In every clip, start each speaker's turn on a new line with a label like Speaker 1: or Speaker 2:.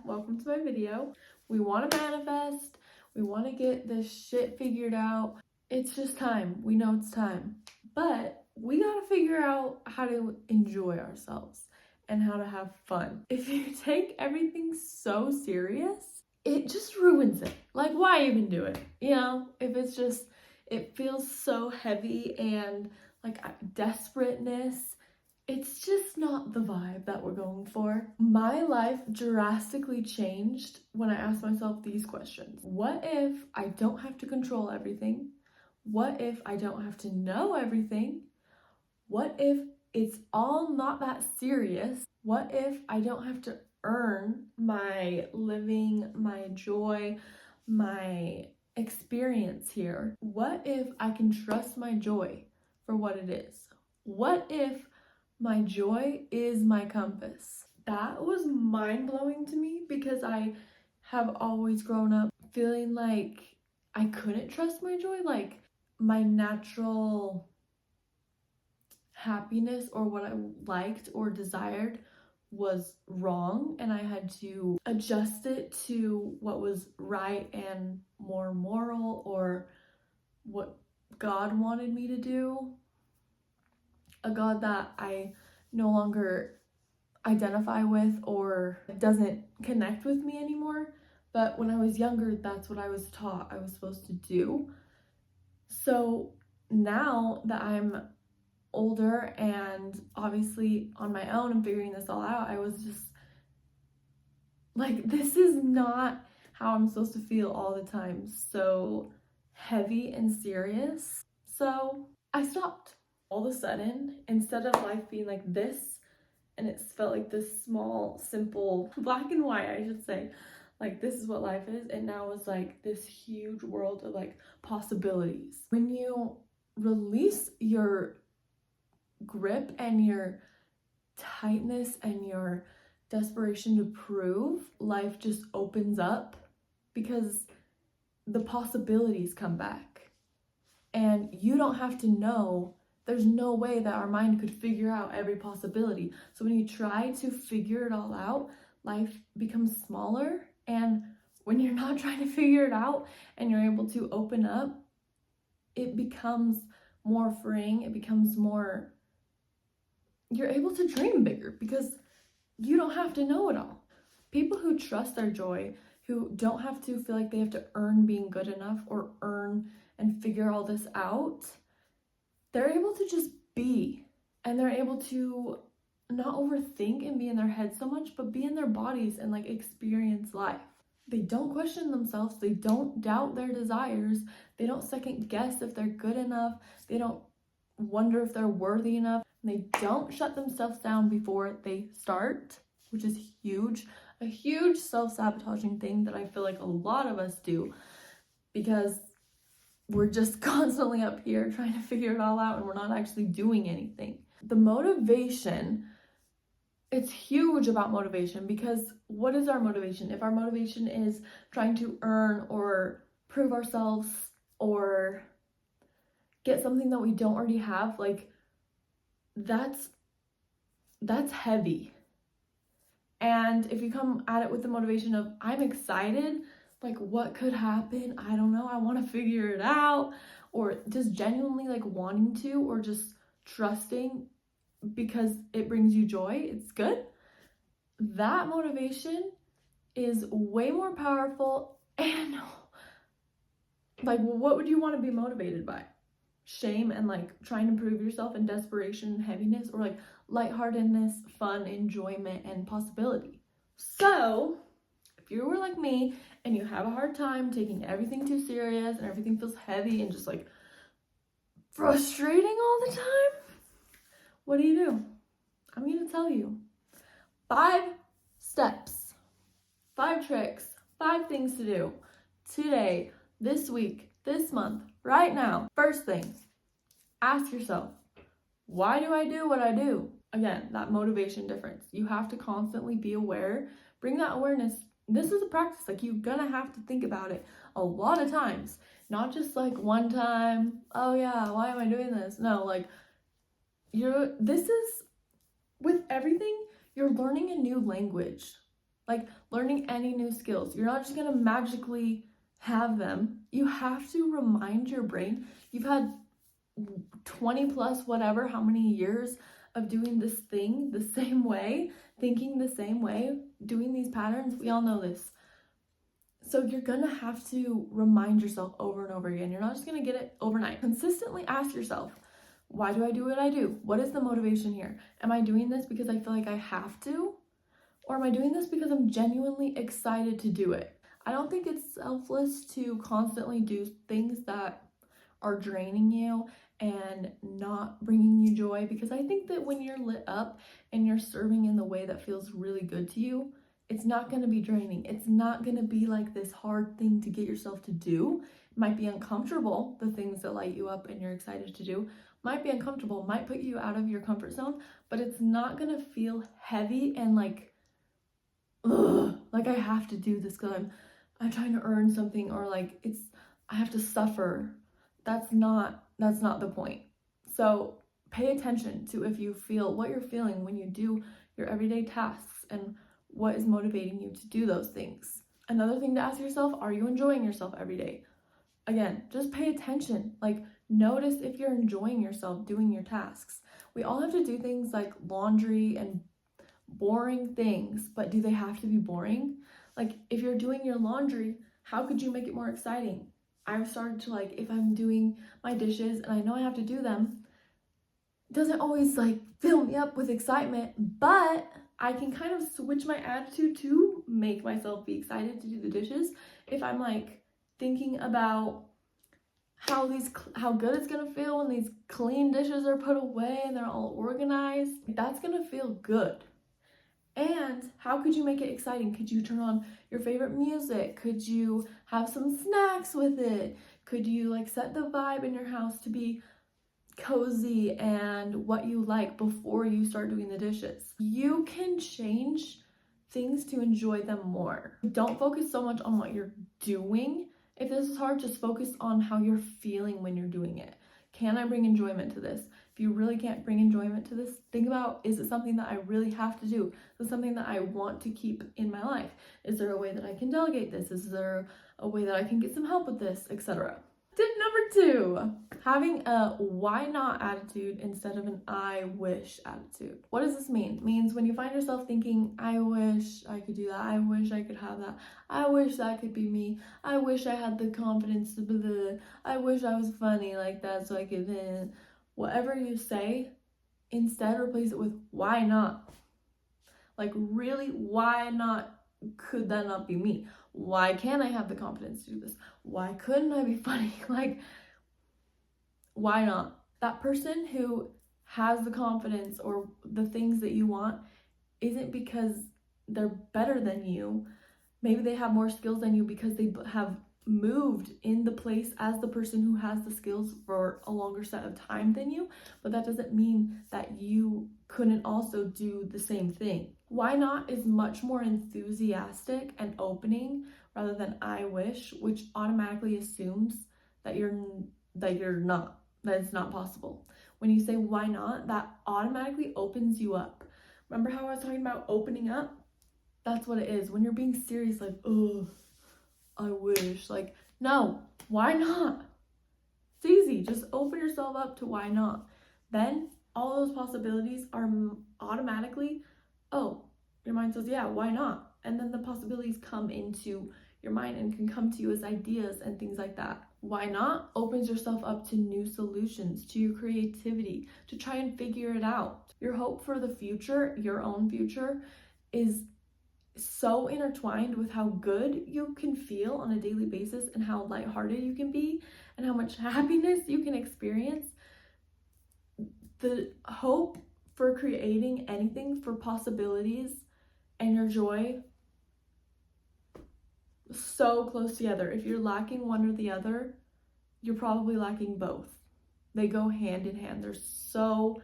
Speaker 1: welcome to my video. We want to manifest, we want to get this shit figured out. It's just time. We know it's time. But we gotta figure out how to enjoy ourselves and how to have fun. If you take everything so serious, it just ruins it. Like, why even do it? You know, if it's just, it feels so heavy and like desperateness, it's just not the vibe that we're going for. My life drastically changed when I asked myself these questions. What if I don't have to control everything? What if I don't have to know everything? What if it's all not that serious? What if I don't have to earn my living, my joy, my experience here? What if I can trust my joy for what it is? What if my joy is my compass? That was mind-blowing to me because I have always grown up feeling like I couldn't trust my joy, like my natural happiness or what I liked or desired was wrong, and I had to adjust it to what was right and more moral or what God wanted me to do. A God that I no longer identify with or doesn't connect with me anymore. But when I was younger, that's what I was taught I was supposed to do. So now that I'm older and obviously on my own and figuring this all out, I was just like, this is not how I'm supposed to feel all the time. So heavy and serious. So I stopped. All of a sudden, instead of life being like this, and it felt like this small, simple, black and white, I should say, like this is what life is, and now it's like this huge world of like possibilities. When you release your grip and your tightness and your desperation to prove, life just opens up because the possibilities come back, and you don't have to know. There's no way that our mind could figure out every possibility. So when you try to figure it all out, life becomes smaller. And when you're not trying to figure it out and you're able to open up, it becomes more freeing. It becomes more, you're able to dream bigger because you don't have to know it all. People who trust their joy, who don't have to feel like they have to earn being good enough or earn and figure all this out, they're able to just be, and they're able to not overthink and be in their head so much, but be in their bodies and like experience life. They don't question themselves. They don't doubt their desires. They don't second guess if they're good enough. They don't wonder if they're worthy enough. They don't shut themselves down before they start, which is huge. A huge self-sabotaging thing that I feel like a lot of us do because we're just constantly up here trying to figure it all out and we're not actually doing anything. The motivation, it's huge about motivation because what is our motivation? If our motivation is trying to earn or prove ourselves or get something that we don't already have, like that's heavy. And if you come at it with the motivation of I'm excited, like what could happen? I don't know. I want to figure it out, or just genuinely like wanting to, or just trusting because it brings you joy. It's good. That motivation is way more powerful. And like, what would you want to be motivated by? Shame and like trying to prove yourself, and desperation and heaviness, or like lightheartedness, fun, enjoyment, and possibility. So if you were like me and you have a hard time taking everything too serious and everything feels heavy and just like frustrating all the time, what do? I'm going to tell you 5 steps, 5 tricks, 5 things to do today, this week, this month, right now. First thing, ask yourself, why do I do what I do? Again, that motivation difference. You have to constantly be aware. Bring that awareness. This is a practice. Like, you're gonna have to think about it a lot of times, not just like one time. Oh yeah, why am I doing this? No, like this is with everything. You're learning a new language. Like learning any new skills, you're not just gonna magically have them. You have to remind your brain. You've had 20 plus whatever, how many years of doing this thing the same way, thinking the same way, doing these patterns. We all know this. So you're gonna have to remind yourself over and over again. You're not just gonna get it overnight. Consistently ask yourself, why do I do what I do? What is the motivation here? Am I doing this because I feel like I have to? Or am I doing this because I'm genuinely excited to do it? I don't think it's selfless to constantly do things that are draining you and not bringing you joy, because I think that when you're lit up and you're serving in the way that feels really good to you, it's not going to be draining. It's not going to be like this hard thing to get yourself to do. It might be uncomfortable. The things that light you up and you're excited to do might be uncomfortable, might put you out of your comfort zone, but it's not going to feel heavy and like, ugh, like I have to do this because I'm trying to earn something, or like I have to suffer. That's not the point. So pay attention to if you feel what you're feeling when you do your everyday tasks and what is motivating you to do those things. Another thing to ask yourself, are you enjoying yourself every day? Again, just pay attention. Like notice if you're enjoying yourself doing your tasks. We all have to do things like laundry and boring things, but do they have to be boring? Like if you're doing your laundry, how could you make it more exciting? I've started to, like, if I'm doing my dishes and I know I have to do them, it doesn't always like fill me up with excitement, but I can kind of switch my attitude to make myself be excited to do the dishes. If I'm like thinking about how good it's gonna feel when these clean dishes are put away and they're all organized, that's gonna feel good. And how could you make it exciting? Could you turn on your favorite music? Could you have some snacks with it? Could you like set the vibe in your house to be cozy and what you like before you start doing the dishes? You can change things to enjoy them more. Don't focus so much on what you're doing. If this is hard, just focus on how you're feeling when you're doing it. Can I bring enjoyment to this? If you really can't bring enjoyment to this, think about, is it something that I really have to do? Is it something that I want to keep in my life? Is there a way that I can delegate this? Is there a way that I can get some help with this, etc.? Tip number 2, having a why not attitude instead of an I wish attitude. What does this mean? It means when you find yourself thinking, I wish I could do that, I wish I could have that, I wish that could be me, I wish I had the confidence to blah, blah, I wish I was funny like that so I could, whatever you say, instead replace it with why not? Like really, why not? Could that not be me? Why can't I have the confidence to do this? Why couldn't I be funny? Like, why not? That person who has the confidence or the things that you want isn't because they're better than you. Maybe they have more skills than you because they have moved in the place as the person who has the skills for a longer set of time than you, but that doesn't mean that you couldn't also do the same thing. Why not is much more enthusiastic and opening rather than I wish, which automatically assumes that that it's not possible. When you say why not, that automatically opens you up. Remember how I was talking about opening up? That's what it is. When you're being serious, like, oh, I wish, like, no, why not? It's easy. Just open yourself up to why not. Then all those possibilities are automatically, oh, your mind says, yeah, why not? And then the possibilities come into your mind and can come to you as ideas and things like that. Why not? Opens yourself up to new solutions, to your creativity, to try and figure it out. Your hope for the future, your own future, is so intertwined with how good you can feel on a daily basis and how lighthearted you can be and how much happiness you can experience. The hope for creating anything, for possibilities, and your joy, so close together. If you're lacking one or the other, you're probably lacking both. They go hand in hand. They're so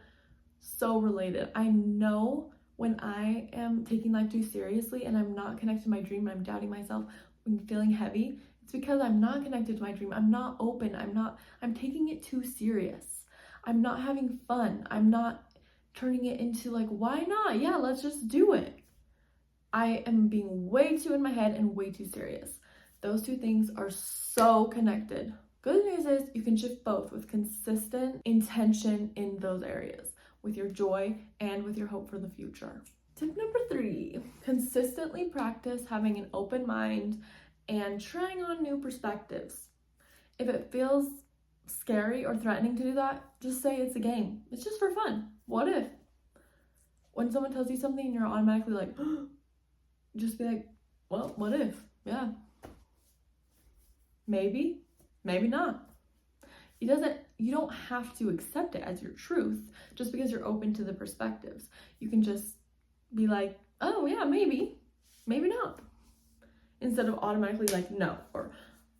Speaker 1: related. I know when I am taking life too seriously and I'm not connected to my dream, I'm doubting myself, I'm feeling heavy, it's because I'm not connected to my dream. I'm not open. I'm taking it too serious. I'm not having fun. I'm not turning it into like, why not? Yeah, let's just do it. I am being way too in my head and way too serious. Those two things are so connected. Good news is you can shift both with consistent intention in those areas, with your joy and with your hope for the future. Tip number 3, consistently practice having an open mind and trying on new perspectives. If it feels scary or threatening to do that, just say it's a game. It's just for fun. What if? When someone tells you something and you're automatically like, just be like, well, what if? Yeah. Maybe, maybe not. You don't have to accept it as your truth just because you're open to the perspectives. You can just be like, oh yeah, maybe not. Instead of automatically like, no, or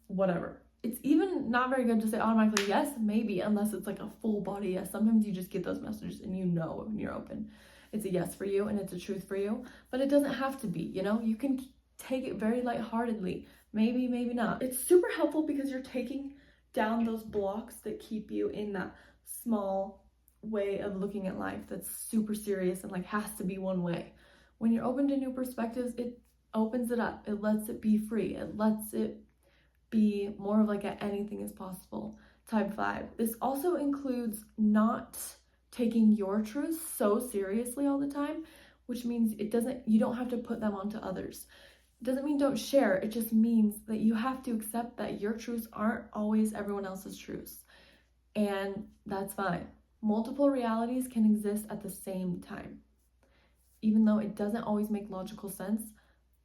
Speaker 1: whatever. It's even not very good to say automatically yes, maybe, unless it's like a full body yes. Sometimes you just get those messages and you know when you're open. It's a yes for you and it's a truth for you, but it doesn't have to be, you can take it very lightheartedly. Maybe, maybe not. It's super helpful because you're taking down those blocks that keep you in that small way of looking at life that's super serious and like has to be one way. When you're open to new perspectives, it opens it up. It lets it be free. It lets it be more of like a anything is possible type vibe. This also includes not taking your truths so seriously all the time, which means you don't have to put them onto others. It doesn't mean don't share. It just means that you have to accept that your truths aren't always everyone else's truths. And that's fine. Multiple realities can exist at the same time. Even though it doesn't always make logical sense,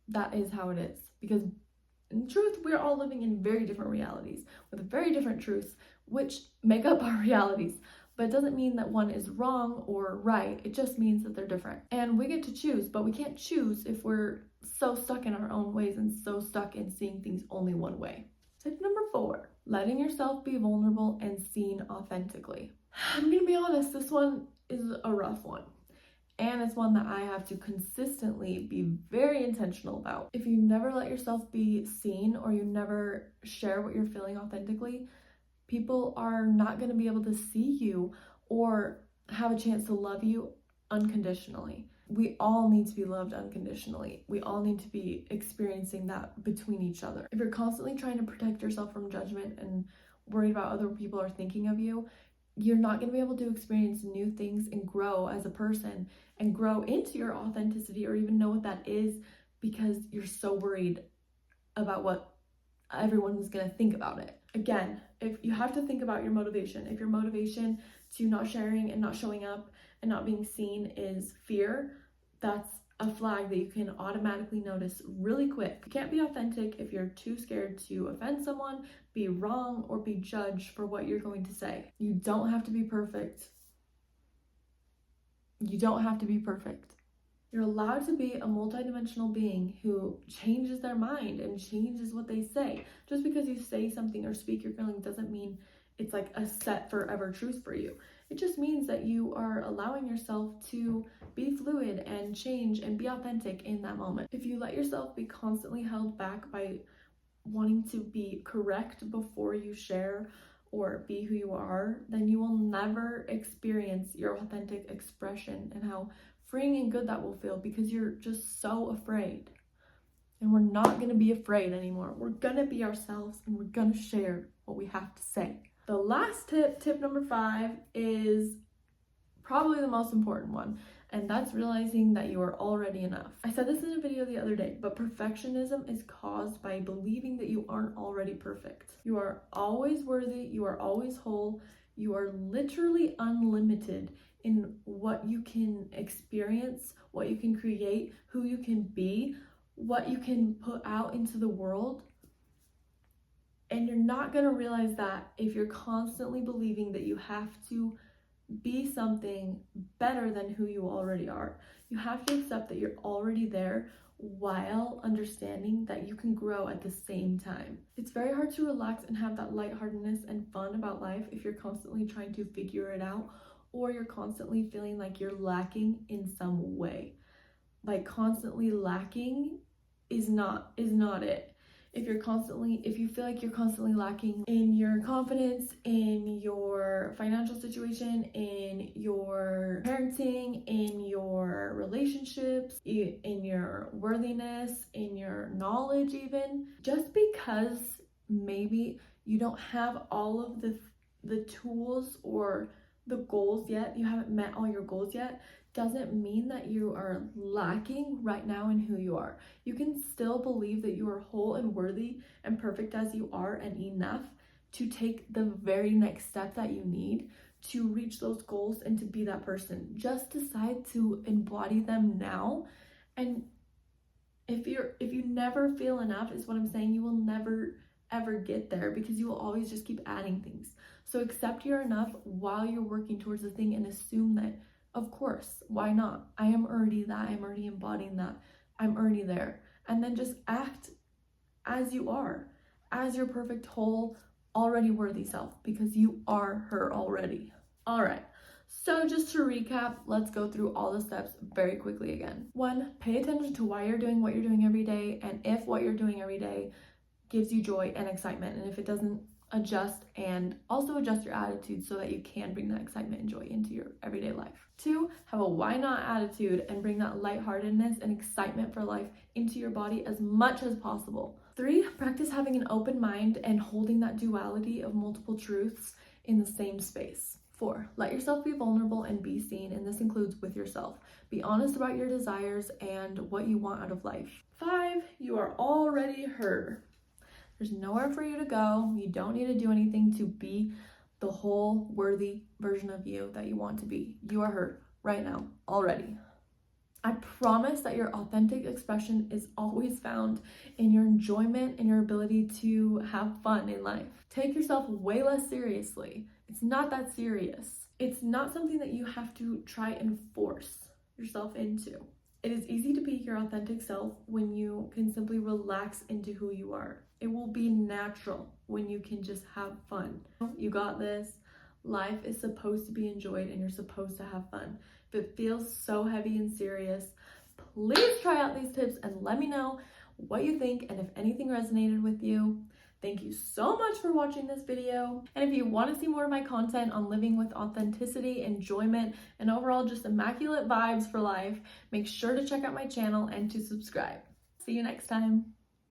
Speaker 1: that is how it is. Because in truth, we're all living in very different realities with very different truths, which make up our realities. But it doesn't mean that one is wrong or right. It just means that they're different. And we get to choose, but we can't choose if we're so stuck in our own ways and so stuck in seeing things only one way. Tip number 4, letting yourself be vulnerable and seen authentically. I'm gonna be honest, this one is a rough one. And it's one that I have to consistently be very intentional about. If you never let yourself be seen or you never share what you're feeling authentically, people are not going to be able to see you or have a chance to love you unconditionally. We all need to be loved unconditionally. We all need to be experiencing that between each other. If you're constantly trying to protect yourself from judgment and worried about other people are thinking of you, you're not going to be able to experience new things and grow as a person and grow into your authenticity or even know what that is because you're so worried about what everyone is going to think about it. Again, if you have to think about your motivation, if your motivation to not sharing and not showing up and not being seen is fear, that's a flag that you can automatically notice really quick. You can't be authentic if you're too scared to offend someone, be wrong, or be judged for what you're going to say. You don't have to be perfect. You don't have to be perfect. You're allowed to be a multidimensional being who changes their mind and changes what they say. Just because you say something or speak your feeling doesn't mean it's like a set forever truth for you. It just means that you are allowing yourself to be fluid and change and be authentic in that moment. If you let yourself be constantly held back by wanting to be correct before you share or be who you are, then you will never experience your authentic expression and how freeing and good that will feel because you're just so afraid. And we're not going to be afraid anymore. We're going to be ourselves and we're going to share what we have to say. The last tip number 5, is probably the most important one, and that's realizing that you are already enough. I said this in a video the other day, but perfectionism is caused by believing that you aren't already perfect. You are always worthy, you are always whole, you are literally unlimited in what you can experience, what you can create, who you can be, what you can put out into the world. And you're not going to realize that if you're constantly believing that you have to be something better than who you already are. You have to accept that you're already there while understanding that you can grow at the same time. It's very hard to relax and have that lightheartedness and fun about life if you're constantly trying to figure it out or you're constantly feeling like you're lacking in some way. Like constantly lacking is not it. if you feel like you're constantly lacking in your confidence, in your financial situation, in your parenting, in your relationships, in your worthiness, in your knowledge, even just because maybe you don't have all of the tools or the goals yet, you haven't met all your goals yet, doesn't mean that you are lacking right now in who you are. You can still believe that you are whole and worthy and perfect as you are and enough to take the very next step that you need to reach those goals and to be that person. Just decide to embody them now. And if you never feel enough, is what I'm saying, you will never ever get there, because you will always just keep adding things. So accept you're enough while you're working towards the thing, and assume that, of course, why not? I am already that. I'm already embodying that. I'm already there. And then just act as you are, as your perfect, whole, already worthy self, because you are her already. All right. So just to recap, let's go through all the steps very quickly again. 1, pay attention to why you're doing what you're doing every day, and if what you're doing every day gives you joy and excitement, and if it doesn't, adjust, and also adjust your attitude so that you can bring that excitement and joy into your everyday life. 2, have a why not attitude and bring that lightheartedness and excitement for life into your body as much as possible. 3, practice having an open mind and holding that duality of multiple truths in the same space. 4, let yourself be vulnerable and be seen, and this includes with yourself. Be honest about your desires and what you want out of life. 5, you are already her. There's nowhere for you to go. You don't need to do anything to be the whole worthy version of you that you want to be. You are her right now, already. I promise that your authentic expression is always found in your enjoyment and your ability to have fun in life. Take yourself way less seriously. It's not that serious. It's not something that you have to try and force yourself into. It is easy to be your authentic self when you can simply relax into who you are. It will be natural when you can just have fun. You got this. Life is supposed to be enjoyed, and you're supposed to have fun. If it feels so heavy and serious, please try out these tips and let me know what you think and if anything resonated with you. Thank you so much for watching this video. And if you want to see more of my content on living with authenticity, enjoyment, and overall just immaculate vibes for life, make sure to check out my channel and to subscribe. See you next time.